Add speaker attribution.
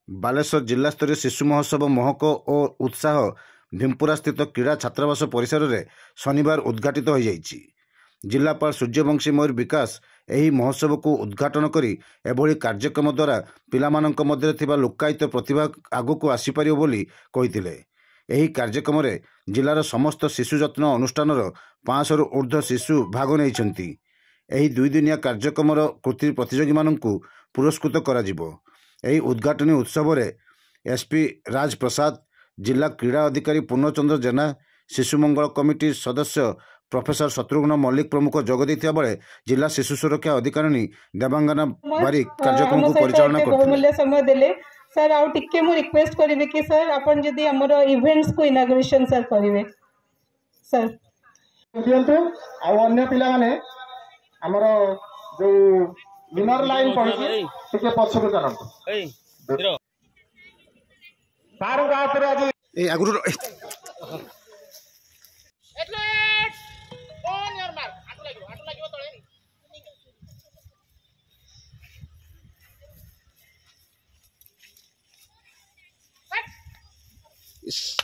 Speaker 1: बालेश्वर जिला स्तरीय शिशु महोत्सव महक और उत्साह भीमपुरा स्थित क्रीड़ा छात्रावास परिसर में शनिवार उद्घाटित हो जाइछि। जिलापाल सूर्यवंशी मयूर विकास यह महोत्सव को उद्घाटन करी एभली कार्यक्रम द्वारा पिलामानंक मध्य थिबा लुक्कायित प्रतिभा आगक आसीपार बोली कहिथिले। एही कार्यक्रम रे जिलार समस्त शिशु जत्न अनुष्ठान 500 रु ऊर्ध्व शिशु भाग नहीं। एही दुई दिनिया कार्यक्रम कृति प्रतियोगी माननकु पुरस्कृत करा जिवो। एही उद्घाटनी उत्सव रे एसपी राज प्रसाद, जिला क्रीड़ा अधिकारी पूर्णचंद्र जेना, शिशु मंगल कमिटी सदस्य प्रोफेसर शत्रुघ्न मल्लिक प्रमुख जोगदी बेले जिला शिशु सुरक्षा अधिकारी देवांगना बारिक कार्यक्रम को परिचालना
Speaker 2: बहुमूल्य समय देले। सर आउ टिके मु रिक्वेस्ट करिवे कि सर आपण जदी हमर इवेंट्स को इनागुरेशन सर करिवे। सर
Speaker 3: दियंतु आ अन्य पिला माने हमर जो विनर लाइन पड़ी टिके पछको जानत सार का हाथ रे आज
Speaker 1: ए आगुरु Yes.